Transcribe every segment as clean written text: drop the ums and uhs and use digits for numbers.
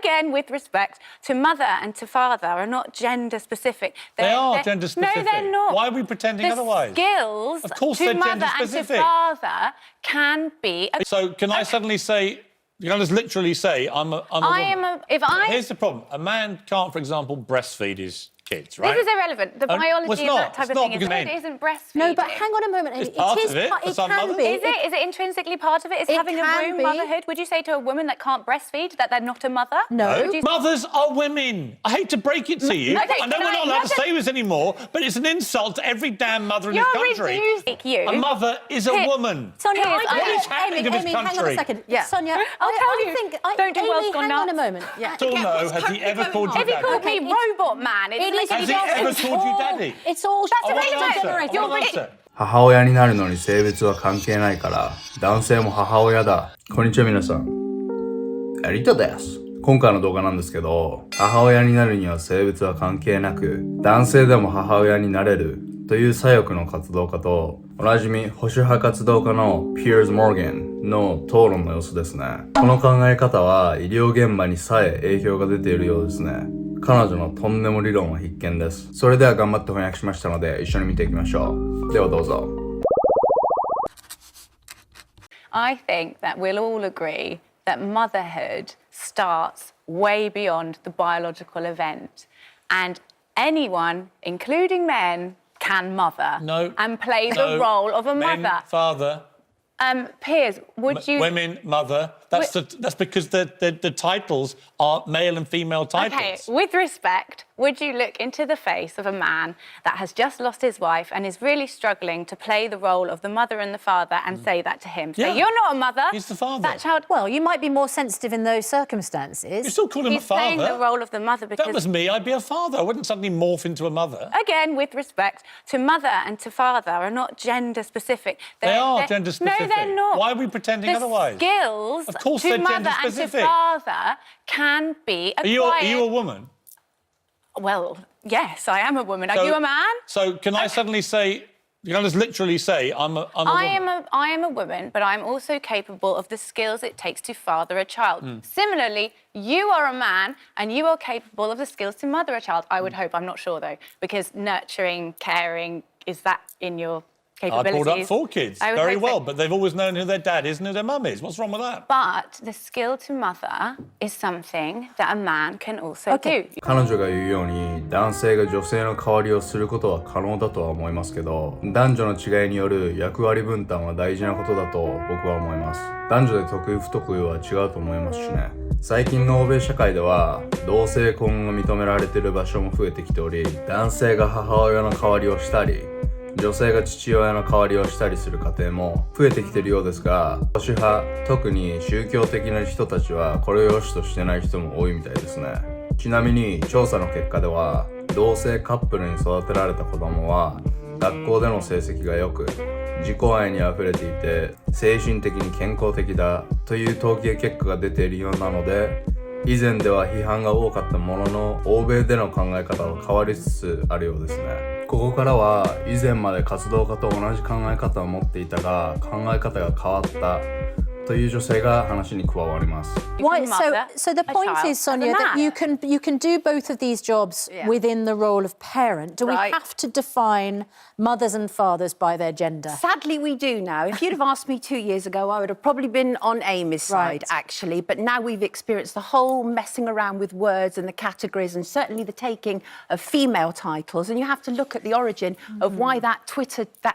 again, with respect to mother and to father, are not gender specific. They are gender specific. No, they're not. Why are we pretending otherwise? The skills of course to they're mother gender and to specific. father can be. So can I suddenly say? You can just literally say, I'm a woman. Here's the problem. A man can't, for example, breastfeed his kids, right? This is irrelevant. The biology of that type of thing isn't breastfeeding. No, but hang on a moment, Amy. It's part of it. It can be. Is it intrinsically part of it? Is having a womb motherhood? Would you say to a woman that can't breastfeed that they're not a mother? No. Mothers are women. I hate to break it to you. Okay, I know we're not allowed to say this anymore, but it's an insult to every damn mother in this country. A mother is a woman. Sonia, what is happening to this Amy, country? hang on a second. Yeah. Sonia, I'll tell you. Don't do Amy, hang on a moment. Yeah. Still no. Has he ever called you If he daddy? called me robot man, Has he ever called you daddy? It's all That's generated. 母親になるのに性別は関係ないから男性も母親だ。こんにちは皆さん、エリタです。今回の動画なんですけど、母親になるには性別は関係なく男性でも母親になれるという左翼の活動家とおなじみ保守派活動家のピアーズ・モーガンの討論の様子ですね。この考え方は医療現場にさえ影響が出ているようですね。彼女のとんでも理論は必見です。それでは頑張って翻訳しましたので一緒に見ていきましょう。ではどうぞ。I think that we'll all agree that motherhood starts way beyond the biological event, and anyone, including men, can mother and play the role of a mother. Men, father. Piers, would you? Women, mother. That's because the titles are male and female titles. Okay, with respect, would you look into the face of a man that has just lost his wife and is really struggling to play the role of the mother and the father and say that to him? So you're not a mother. He's the father. That child. Well, you might be more sensitive in those circumstances. You still call him a He's father. playing the role of the mother because. That was me. I'd be a father. I wouldn't suddenly morph into a mother. Again, with respect to mother and to father, are not gender specific. They are gender specific. No, they're not. Why are we pretending otherwise? The skills Of course to they're mother gender and to specific. father can be acquired. Are you a woman? Well, yes, I am a woman. Are you a man? So can I suddenly say? You can just literally say, I'm a woman. I am a woman, but I'm also capable of the skills it takes to father a child. Similarly, you are a man and you are capable of the skills to mother a child. I would hope. I'm not sure, though, because nurturing, caring, is that in your capabilities? I brought up 4 kids very well, but they've always known who their dad is and who their mum is. What's wrong with that? But the skill to mother is something that a man can also do. 彼女が言うように男性が女性の代わりをすることは可能だとは思いますけど、男女の違いによる役割分担は大事なことだと僕は思います。男女で得意不得意は違うと思いますしね。最近の欧米社会では同性婚が認められている場所も増えてきており、男性が母親の代わりをしたり女性が父親の代わりをしたりする家庭も増えてきているようですが、保守派、特に宗教的な人たちはこれを良しとしてない人も多いみたいですね。ちなみに調査の結果では、同性カップルに育てられた子供は学校での成績が良く、自己愛に溢れていて精神的に健康的だという統計結果が出ているようなので、以前では批判が多かったものの欧米での考え方は変わりつつあるようですね。ここからは以前まで活動家と同じ考え方を持っていたが考え方が変わったという女性が話に加わります。Why? So the point is, Sonia, that you can do both of these jobs within the role of parent. Do we have to define mothers and fathers by their gender? Sadly, we do now. If you'd have asked me 2 years ago, I would have probably been on Amy's side, actually. But now we've experienced the whole messing around with words and the categories and certainly the taking of female titles. And you have to look at the origin of why that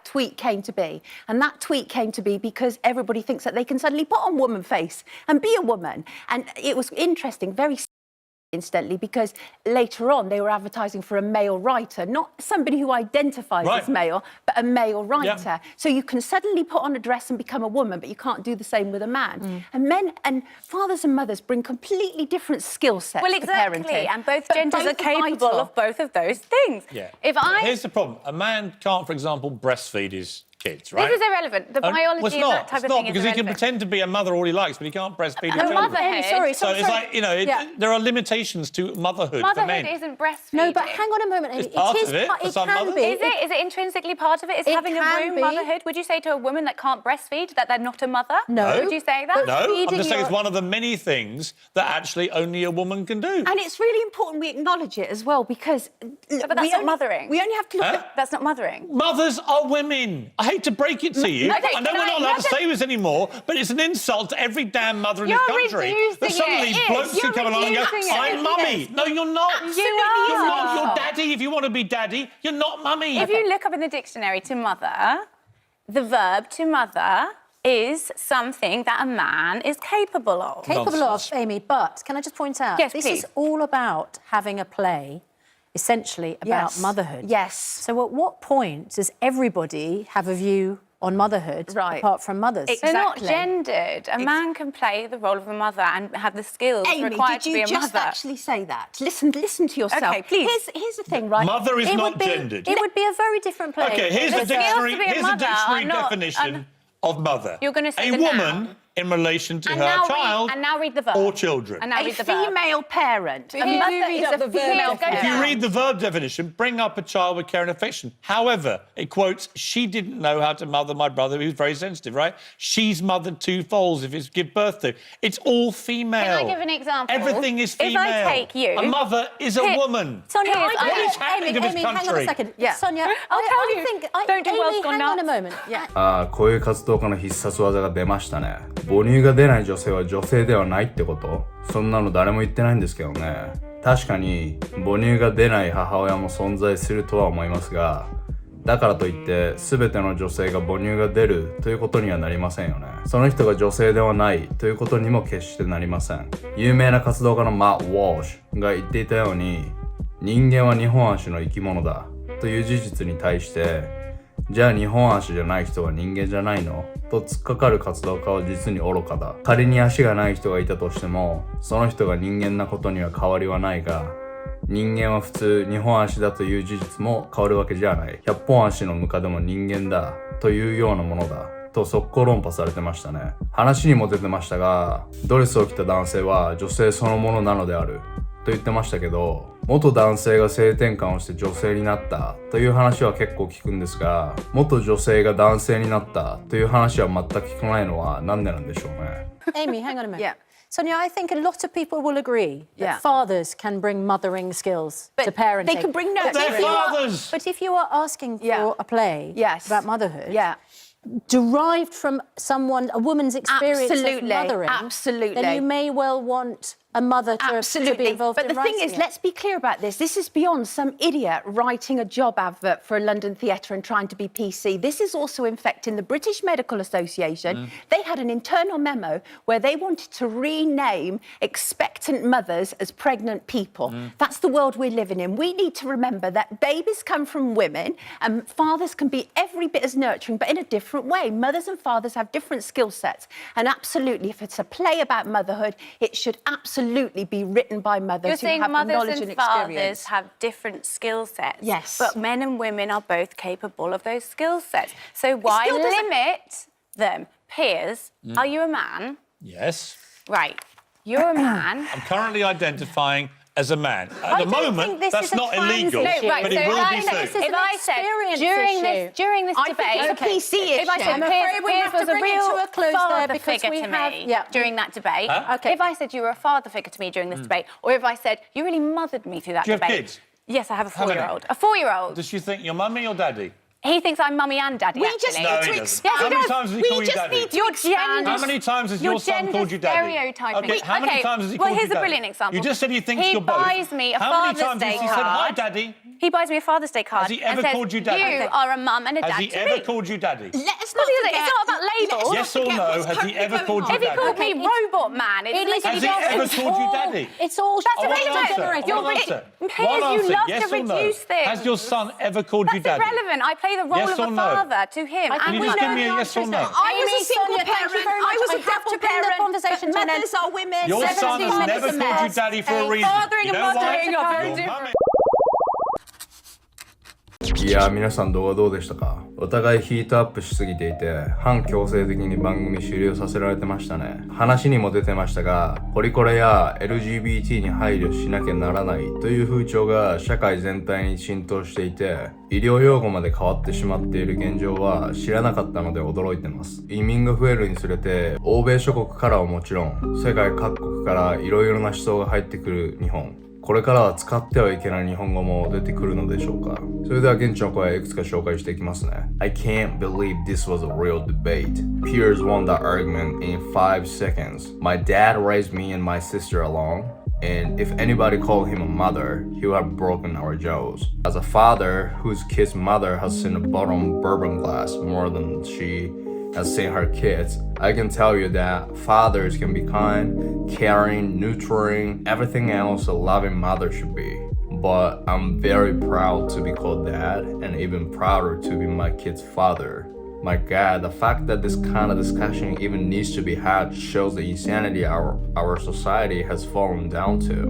tweet came to be. And that tweet came to be because everybody thinks that they can suddenly put on woman face and be a woman. And it was interesting, very incidentally, because later on they were advertising for a male writer, not somebody who identifies as male, but a male writer. So you can suddenly put on a dress and become a woman, but you can't do the same with a man. And men and fathers and mothers bring completely different skill sets to parenting. And both genders are capable of both of those things. Here's the problem. A man can't, for example, breastfeed his kids, right? This is irrelevant. The biology well, it's of not. that type It's of not, thing is because he can irrelevant. pretend to be a mother all he likes, but he can't breastfeed his children. Motherhood. So it's like, you know, there are limitations to motherhood for men. Motherhood isn't breastfeeding. No, but hang on a moment, Amy. It's part of it for It some can mothers. be. Is it? Is it intrinsically part of it? Is having a can womb be. motherhood? Would you say to a woman that can't breastfeed that they're not a mother? No. Would you say that? No, I'm feeding just saying it's your- one of the many things that actually only a woman can do. And it's really important we acknowledge it as well, because But that's not mothering. We only have to look at... That's not mothering. Mothers are women. I hate to break it to you. Okay, I know can we're I- not allowed to say this anymore, but it's an insult to every damn mother in this You're country. reducing That suddenly it. these blokes You're can come along and go, reducing it. I'm mummy. No, you're not. are. You're not. You're daddy if you want to be daddy. You're not mummy. If you look up in the dictionary to mother, the verb to mother is something that a man is capable of. Capable of, Amy, but can I just point out, Yes, this please. is all about having a play, essentially about Yes. motherhood. Yes. So at what point does everybody have a view on motherhood Right. apart from mothers? They're not Exactly. gendered. A man can play the role of a mother and have the skills Amy, required did to be you a just mother. actually say that? Listen to yourself. Okay, please. Here's the thing, right? Mother is It not would be, gendered. It would be a very different play. Okay, here's The a skills dictionary. to be a Here's a mother dictionary are not- definition of mother. You're gonna say a the woman noun. in relation to And her now child and now read the verb. or children. And now A read the verb. female parent. A you do mother read is up a the verb female definition. If you parent. read the verb definition, bring up a child with care and affection. However, it quotes, she didn't know how to mother my brother. He was very sensitive, right? She's mothered two foals if it's give birth to. It's all female. Can I give an example? Everything is If I female. take you- A mother is a Here- woman. Sonia, What is happening to this Amy, hang on a country? second. Yeah. Sonia, I'll tell I you. think... Don't do Amy, World's Gone hang on a Nuts. moment. Yeah. ああ、こういう活動家の必殺技が出ましたね。母乳が出ない女性は女性ではないってこと？そんなの誰も言ってないんですけどね。確かに母乳が出ない母親も存在するとは思いますが、だからといって全ての女性が母乳が出るということにはなりませんよね。その人が女性ではないということにも決してなりません。有名な活動家のマット・ウォルシュが言っていたように、人間は2本足の生き物だという事実に対して、じゃあ2本足じゃない人は人間じゃないのと突っかかる活動家は実に愚かだ。仮に足がない人がいたとしても、その人が人間なことには変わりはないが、人間は普通2本足だという事実も変わるわけじゃない。100本足のムカデも人間だというようなものだと速攻論破されてましたね。話にも出てましたが、ドレスを着た男性は女性そのものなのであると言ってましたけど、元男性が性転換をして女性になったという話は結構聞くんですが、元女性が男性になったという話は全く聞かないのはなんでなんでしょうね。Amy, hang on a minute. Yeah. Sonia, I think a lot of people will agree that Yeah. fathers can bring mothering skills to But parenting. they can bring nurturing. They're fathers. But if you are asking for Yeah. a play Yes. about motherhood, Yeah. derived from a woman's experience Absolutely, of mothering, absolutely. then you may well want a mother to be Absolutely. involved But in the thing writing is, it. let's be clear about this. This is beyond some idiot writing a job advert for a London theatre and trying to be PC. This is also infecting the British Medical Association. They had an internal memo where they wanted to rename expectant mothers as pregnant people. That's the world we're living in. We need to remember that babies come from women and fathers can be every bit as nurturing, but in a different way. Mothers and fathers have different skill sets. And absolutely, if it's a play about motherhood, it should absolutely be written by mothers You're who saying have the mothers knowledge and and fathers experience. have different skill sets. Yes. But men and women are both capable of those skill sets. So why still doesn't- limit them? Piers, are you a man? Yes. Right. You're a man. I'm currently identifying as a man. At the don't think moment, this that's is a not trans illegal, issue. Right, but so it will if be I soon. said, This is if an I said experience during issue. this I think debate, it's a PC if I issue. said I'm Piers, afraid we Piers have to was a bring it real to a close there father because figure we to have- me yeah. during that debate. Huh? Okay. If I said you were a father figure to me during this debate, or if I said you really mothered me through that Do you have debate. kids? Yes, I have a How many? 4-year-old. A 4-year-old. Does she think you're mummy or daddy? He thinks I'm mummy and daddy. We actually. just No, need he to doesn't. expand. How many times does he we call you just daddy? need to You're expand. How many times has You're your son called you daddy? stereotyping. Okay, how many times has he well, called you here's a daddy? brilliant example. You just said he thinks he you're both. buys me a How many Father's times Day has he said, hi, card. daddy? He buys me a Father's Day card. Has he ever and says, called you daddy? You are a mum and a Has dad he to ever me. called you daddy? Let's Well, not it's forget- not about labels. Yes or no, has he ever called you If he daddy? called me Okay, it's- robot man, it's It like is Has he just- ever it's called you all- daddy? It's all That's I want an irrelevant. answer. I generated. want an answer. Piers, One you answer, love yes to or no. reduce things. Has your son ever called you That's daddy? irrelevant. I play the role Yes of or a no? father to him. Can you we just give know me a the yes or answer no? to that. I was Amy, a single Sonia, thank parent. you very I much. was I a have to double bring the parent. conversation to an end. Mothers are women. Your 17 son has minutes never of called you mess. daddy for a A reason. fathering You and know why? mothering are very Your different. mummy- いやー、皆さん動画どうでしたか？お互いヒートアップしすぎていて、反強制的に番組終了させられてましたね。話にも出てましたが、ポリコレや LGBT に配慮しなきゃならないという風潮が社会全体に浸透していて、医療用語まで変わってしまっている現状は知らなかったので驚いてます。移民が増えるにつれて、欧米諸国からはもちろん、世界各国からいろいろな思想が入ってくる日本。これからは使ってはいけない日本語も出てくるのでしょうか。それでは現地の声いくつか紹介していきますね。I can't believe this was a real debate. Peers won the argument in 5 seconds. My dad raised me and my sister alone. And if anybody called him a mother, he would have broken our jaws. As a father whose kid's mother has seen a bottom bourbon glass more than she has seen her kids, I can tell you that fathers can be kind, caring, nurturing, everything else a loving mother should be. But I'm very proud to be called dad and even prouder to be my kid's father. My God, the fact that this kind of discussion even needs to be had shows the insanity our society has fallen down to.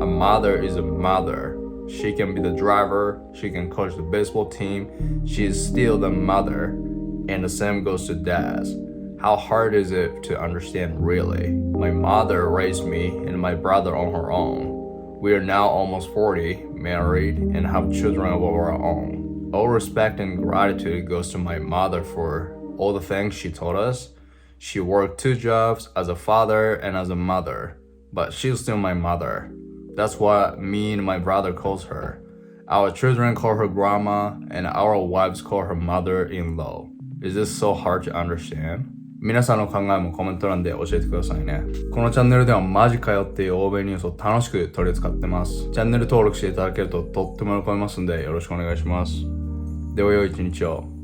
A mother is a mother. She can be the driver, she can coach the baseball team, she is still the mother. And the same goes to dads. How hard is it to understand really? My mother raised me and my brother on her own. We are now almost 40, married, and have children of our own. All respect and gratitude goes to my mother for all the things she taught us. She worked 2 jobs as a father and as a mother, but she's still my mother. That's what me and my brother calls her. Our children call her grandma, and our wives call her mother-in-law.Is this so hard to understand? 皆さんの考えもコメント欄で教えてくださいね。このチャンネルではマジかよっていう欧米ニュースを楽しく取り扱ってます。チャンネル登録していただけるととっても喜びますんでよろしくお願いします。では良い一日を。